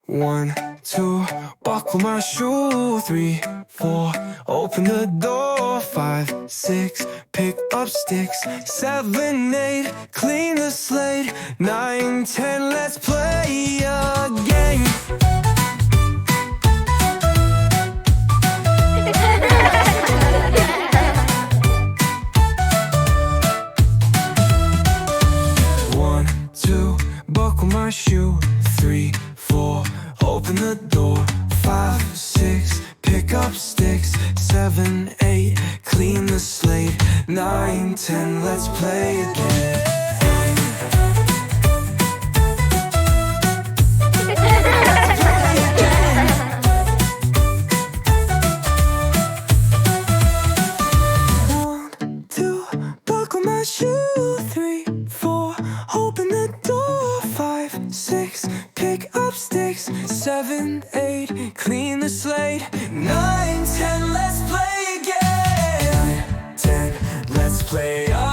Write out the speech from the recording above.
1, 2, buckle my shoe. 3, 4, open the door. 5, 6, pick up sticks. 7, 8, clean the slate. 9, 10, let's play a game. Buckle my shoe. 3, 4, open the door. 5, 6, pick up sticks. 7, 8, clean the slate. 9, 10, let's play again. Buckle my shoe. 3, 4, open the door. 5, 6, pick up sticks. 7, 8, clean the slate. 9, 10, let's play again. 10, let's play again.